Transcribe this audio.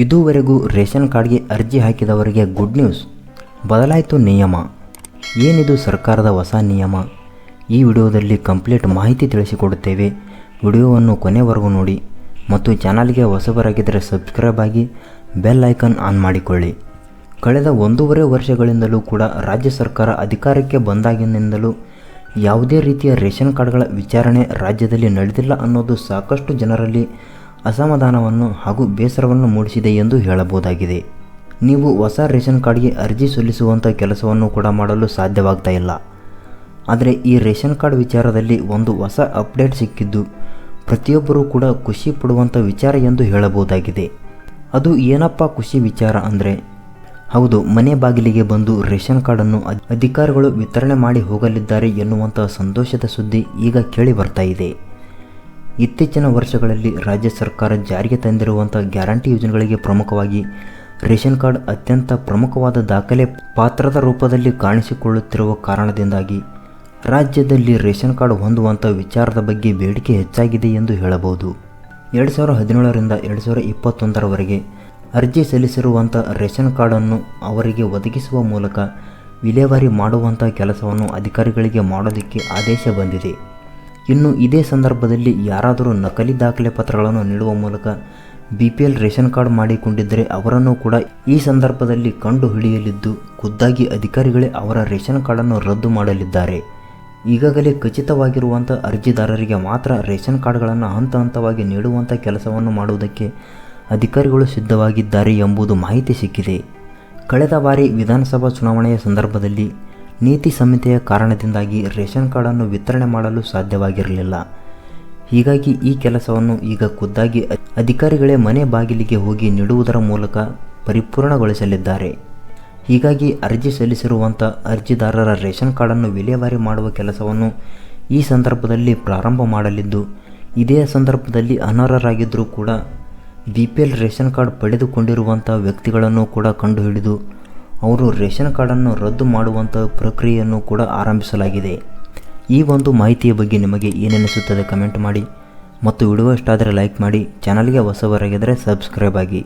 ಇದುವರೆಗೂ ರೇಷನ್ ಕಾರ್ಡ್ಗೆ ಅರ್ಜಿ ಹಾಕಿದವರಿಗೆ ಗುಡ್ ನ್ಯೂಸ್. ಬದಲಾಯಿತು ನಿಯಮ. ಏನಿದು ಸರ್ಕಾರದ ಹೊಸ ನಿಯಮ? ಈ ವಿಡಿಯೋದಲ್ಲಿ ಕಂಪ್ಲೀಟ್ ಮಾಹಿತಿ ತಿಳಿಸಿಕೊಡುತ್ತೇವೆ. ವಿಡಿಯೋವನ್ನು ಕೊನೆವರೆಗೂ ನೋಡಿ ಮತ್ತು ಚಾನಲ್ಗೆ ಹೊಸಬರಾಗಿದ್ದರೆ ಸಬ್ಸ್ಕ್ರೈಬ್ ಆಗಿ ಬೆಲ್ ಐಕಾನ್ ಆನ್ ಮಾಡಿಕೊಳ್ಳಿ. ಕಳೆದ 1.5 ವರ್ಷಗಳಿಂದಲೂ ಕೂಡ ರಾಜ್ಯ ಸರ್ಕಾರ ಅಧಿಕಾರಕ್ಕೆ ಬಂದಾಗಿನಿಂದಲೂ ಯಾವುದೇ ರೀತಿಯ ರೇಷನ್ ಕಾರ್ಡ್ಗಳ ವಿಚಾರಣೆ ರಾಜ್ಯದಲ್ಲಿ ನಡೆದಿಲ್ಲ ಅನ್ನೋದು ಸಾಕಷ್ಟು ಜನರಲ್ಲಿ ಅಸಮಾಧಾನವನ್ನು ಹಾಗೂ ಬೇಸರವನ್ನು ಮೂಡಿಸಿದೆ ಎಂದು ಹೇಳಬಹುದಾಗಿದೆ. ನೀವು ಹೊಸ ರೇಷನ್ ಕಾರ್ಡ್ಗೆ ಅರ್ಜಿ ಸಲ್ಲಿಸುವಂಥ ಕೆಲಸವನ್ನು ಕೂಡ ಮಾಡಲು ಸಾಧ್ಯವಾಗ್ತಾ ಇಲ್ಲ. ಆದರೆ ಈ ರೇಷನ್ ಕಾರ್ಡ್ ವಿಚಾರದಲ್ಲಿ ಒಂದು ಹೊಸ ಅಪ್ಡೇಟ್ ಸಿಕ್ಕಿದ್ದು ಪ್ರತಿಯೊಬ್ಬರೂ ಕೂಡ ಖುಷಿ ಪಡುವಂಥ ವಿಚಾರ ಎಂದು ಹೇಳಬಹುದಾಗಿದೆ. ಅದು ಏನಪ್ಪ ಖುಷಿ ವಿಚಾರ ಅಂದರೆ, ಹೌದು, ಮನೆ ಬಾಗಿಲಿಗೆ ಬಂದು ರೇಷನ್ ಕಾರ್ಡನ್ನು ಅಧಿಕಾರಿಗಳು ವಿತರಣೆ ಮಾಡಿ ಹೋಗಲಿದ್ದಾರೆ ಎನ್ನುವಂಥ ಸಂತೋಷದ ಸುದ್ದಿ ಈಗ ಕೇಳಿ ಬರ್ತಾ ಇದೆ. ಇತ್ತೀಚಿನ ವರ್ಷಗಳಲ್ಲಿ ರಾಜ್ಯ ಸರ್ಕಾರ ಜಾರಿಗೆ ತಂದಿರುವಂಥ ಗ್ಯಾರಂಟಿ ಯೋಜನೆಗಳಿಗೆ ಪ್ರಮುಖವಾಗಿ ರೇಷನ್ ಕಾರ್ಡ್ ಅತ್ಯಂತ ಪ್ರಮುಖವಾದ ದಾಖಲೆ ಪಾತ್ರದ ರೂಪದಲ್ಲಿ ಕಾಣಿಸಿಕೊಳ್ಳುತ್ತಿರುವ ಕಾರಣದಿಂದಾಗಿ ರಾಜ್ಯದಲ್ಲಿ ರೇಷನ್ ಕಾರ್ಡ್ ಹೊಂದುವಂಥ ವಿಚಾರದ ಬಗ್ಗೆ ಬೇಡಿಕೆ ಹೆಚ್ಚಾಗಿದೆ ಎಂದು ಹೇಳಬಹುದು. 2017ರಿಂದ 2021ರವರೆಗೆ ಅರ್ಜಿ ಸಲ್ಲಿಸಿರುವಂಥ ರೇಷನ್ ಕಾರ್ಡನ್ನು ಅವರಿಗೆ ಒದಗಿಸುವ ಮೂಲಕ ವಿಲೇವಾರಿ ಮಾಡುವಂಥ ಕೆಲಸವನ್ನು ಅಧಿಕಾರಿಗಳಿಗೆ ಮಾಡೋದಕ್ಕೆ ಆದೇಶ ಬಂದಿದೆ. ಇನ್ನು ಇದೇ ಸಂದರ್ಭದಲ್ಲಿ ಯಾರಾದರೂ ನಕಲಿ ದಾಖಲೆ ಪತ್ರಗಳನ್ನು ನೀಡುವ ಮೂಲಕ BPL ರೇಷನ್ ಕಾರ್ಡ್ ಮಾಡಿಕೊಂಡಿದ್ದರೆ ಅವರನ್ನು ಕೂಡ ಈ ಸಂದರ್ಭದಲ್ಲಿ ಕಂಡು ಹಿಡಿಯಲಿದ್ದು ಖುದ್ದಾಗಿ ಅಧಿಕಾರಿಗಳೇ ಅವರ ರೇಷನ್ ಕಾರ್ಡನ್ನು ರದ್ದು ಮಾಡಲಿದ್ದಾರೆ. ಈಗಾಗಲೇ ಖಚಿತವಾಗಿರುವಂಥ ಅರ್ಜಿದಾರರಿಗೆ ಮಾತ್ರ ರೇಷನ್ ಕಾರ್ಡ್ಗಳನ್ನು ಹಂತ ಹಂತವಾಗಿ ನೀಡುವಂಥ ಕೆಲಸವನ್ನು ಮಾಡುವುದಕ್ಕೆ ಅಧಿಕಾರಿಗಳು ಸಿದ್ಧವಾಗಿದ್ದಾರೆ ಎಂಬುದು ಮಾಹಿತಿ ಸಿಕ್ಕಿದೆ. ಕಳೆದ ಬಾರಿ ವಿಧಾನಸಭಾ ಚುನಾವಣೆಯ ಸಂದರ್ಭದಲ್ಲಿ ನೀತಿ ಸಂಹಿತೆಯ ಕಾರಣದಿಂದಾಗಿ ರೇಷನ್ ಕಾರ್ಡನ್ನು ವಿತರಣೆ ಮಾಡಲು ಸಾಧ್ಯವಾಗಿರಲಿಲ್ಲ. ಹೀಗಾಗಿ ಈ ಕೆಲಸವನ್ನು ಈಗ ಖುದ್ದಾಗಿ ಅಧಿಕಾರಿಗಳೇ ಮನೆ ಬಾಗಿಲಿಗೆ ಹೋಗಿ ನೀಡುವುದರ ಮೂಲಕ ಪರಿಪೂರ್ಣಗೊಳಿಸಲಿದ್ದಾರೆ. ಹೀಗಾಗಿ ಅರ್ಜಿ ಸಲ್ಲಿಸಿರುವಂಥ ಅರ್ಜಿದಾರರ ರೇಷನ್ ಕಾರ್ಡನ್ನು ವಿಲೇವಾರಿ ಮಾಡುವ ಕೆಲಸವನ್ನು ಈ ಸಂದರ್ಭದಲ್ಲಿ ಪ್ರಾರಂಭ ಮಾಡಲಿದ್ದು, ಇದೇ ಸಂದರ್ಭದಲ್ಲಿ ಅನರ್ಹರಾಗಿದ್ದರೂ ಕೂಡ BPL ರೇಷನ್ ಕಾರ್ಡ್ ಪಡೆದುಕೊಂಡಿರುವಂಥ ವ್ಯಕ್ತಿಗಳನ್ನು ಕೂಡ ಕಂಡುಹಿಡಿದು ಅವರು ರೇಷನ್ ಕಾರ್ಡನ್ನು ರದ್ದು ಮಾಡುವಂಥ ಪ್ರಕ್ರಿಯೆಯನ್ನು ಕೂಡ ಆರಂಭಿಸಲಾಗಿದೆ. ಈ ಒಂದು ಮಾಹಿತಿಯ ಬಗ್ಗೆ ನಿಮಗೆ ಏನೆನಿಸುತ್ತದೆ ಕಮೆಂಟ್ ಮಾಡಿ ಮತ್ತು ವಿಡಿಯೋ ಇಷ್ಟ ಆದರೆ ಲೈಕ್ ಮಾಡಿ, ಚಾನಲ್ಗೆ ಹೊಸಬರಾಗಿದ್ದರೆ ಸಬ್ಸ್ಕ್ರೈಬ್ ಆಗಿ.